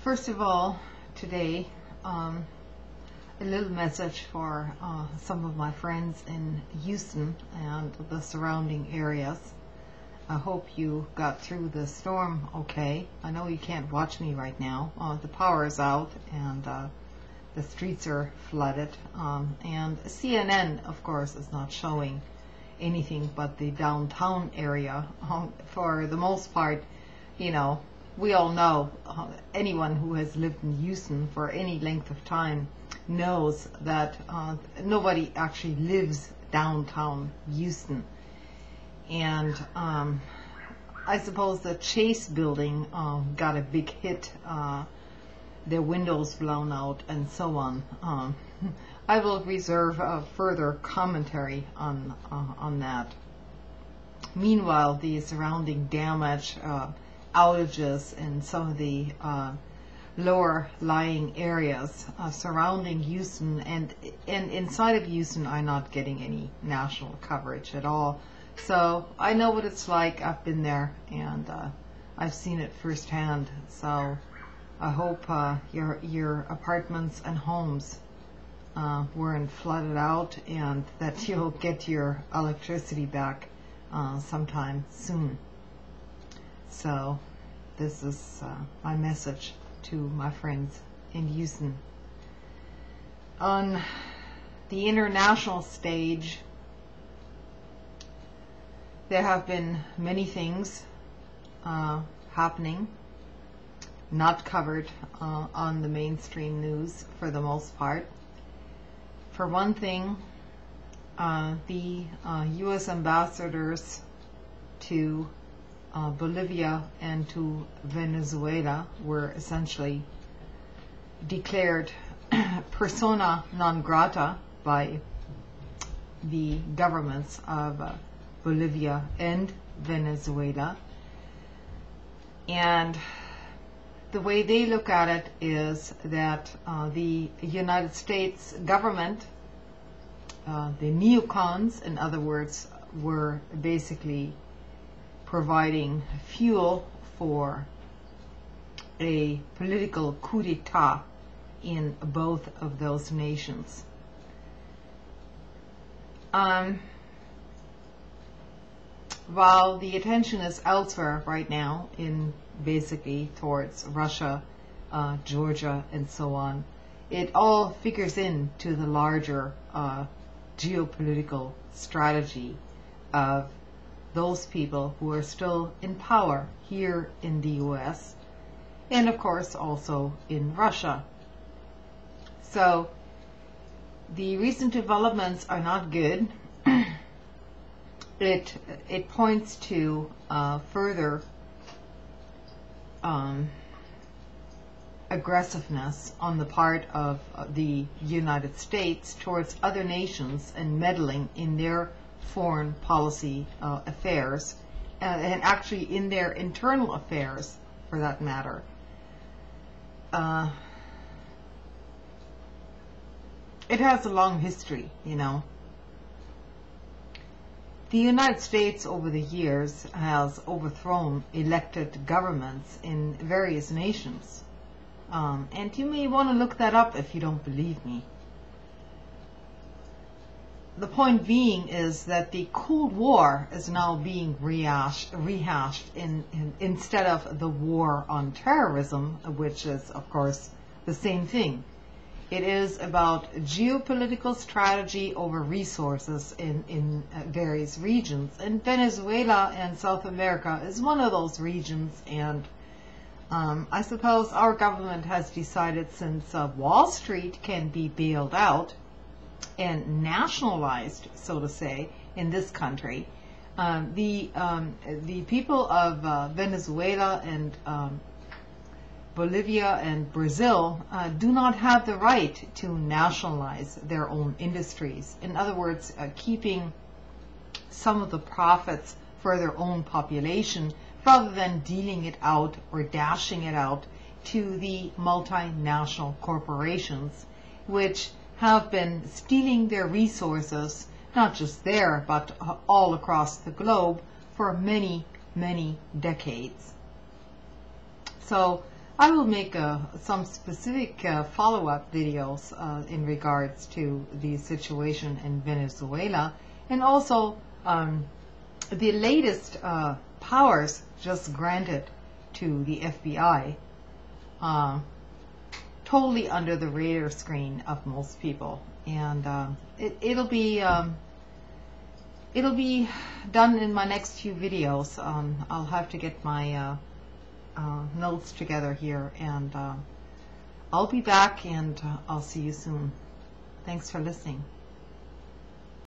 First of all, today, a little message for some of my friends in Houston and the surrounding areas. I hope you got through the storm okay. I know you can't watch me right now. The power is out and the streets are flooded. And CNN, of course, is not showing anything but the downtown area. For the most part, you know, we all know, anyone who has lived in Houston for any length of time knows that nobody actually lives downtown Houston. And I suppose the Chase building got a big hit, their windows blown out and so on. I will reserve further commentary on that. Meanwhile, the surrounding damage, outages in some of the lower lying areas surrounding Houston and inside of Houston are not getting any national coverage at all. So I know what it's like. I've been there and I've seen it firsthand. So I hope your apartments and homes weren't flooded out and that you'll get your electricity back sometime soon. So this is my message to my friends in Houston. On the international stage, there have been many things happening, not covered on the mainstream news for the most part. For one thing, the U.S. ambassadors to Bolivia and to Venezuela were essentially declared persona non grata by the governments of Bolivia and Venezuela. And the way they look at it is that the United States government, the neocons, in other words, were basically providing fuel for a political coup d'etat in both of those nations. While the attention is elsewhere right now, in basically towards Russia, Georgia, and so on, it all figures into the larger geopolitical strategy of those people who are still in power here in the U.S. and of course also in Russia. So the recent developments are not good. It points to further aggressiveness on the part of the United States towards other nations and meddling in their foreign policy affairs, and actually in their internal affairs for that matter. It has a long history, you know. The United States over the years has overthrown elected governments in various nations. And you may want to look that up if you don't believe me. The point being is that the Cold War is now being rehashed instead of the war on terrorism, which is, of course, the same thing. It is about geopolitical strategy over resources in various regions. And Venezuela and South America is one of those regions. And I suppose our government has decided, since Wall Street can be bailed out and nationalized, so to say, in this country, the people of Venezuela and Bolivia and Brazil do not have the right to nationalize their own industries. In other words, keeping some of the profits for their own population rather than dealing it out or dashing it out to the multinational corporations, which have been stealing their resources, not just there, but all across the globe for many, many decades. So I will make some specific follow-up videos in regards to the situation in Venezuela, and also the latest powers just granted to the FBI, totally under the radar screen of most people. And it'll be done in my next few videos. I'll have to get my notes together here, and I'll be back, and I'll see you soon. Thanks for listening.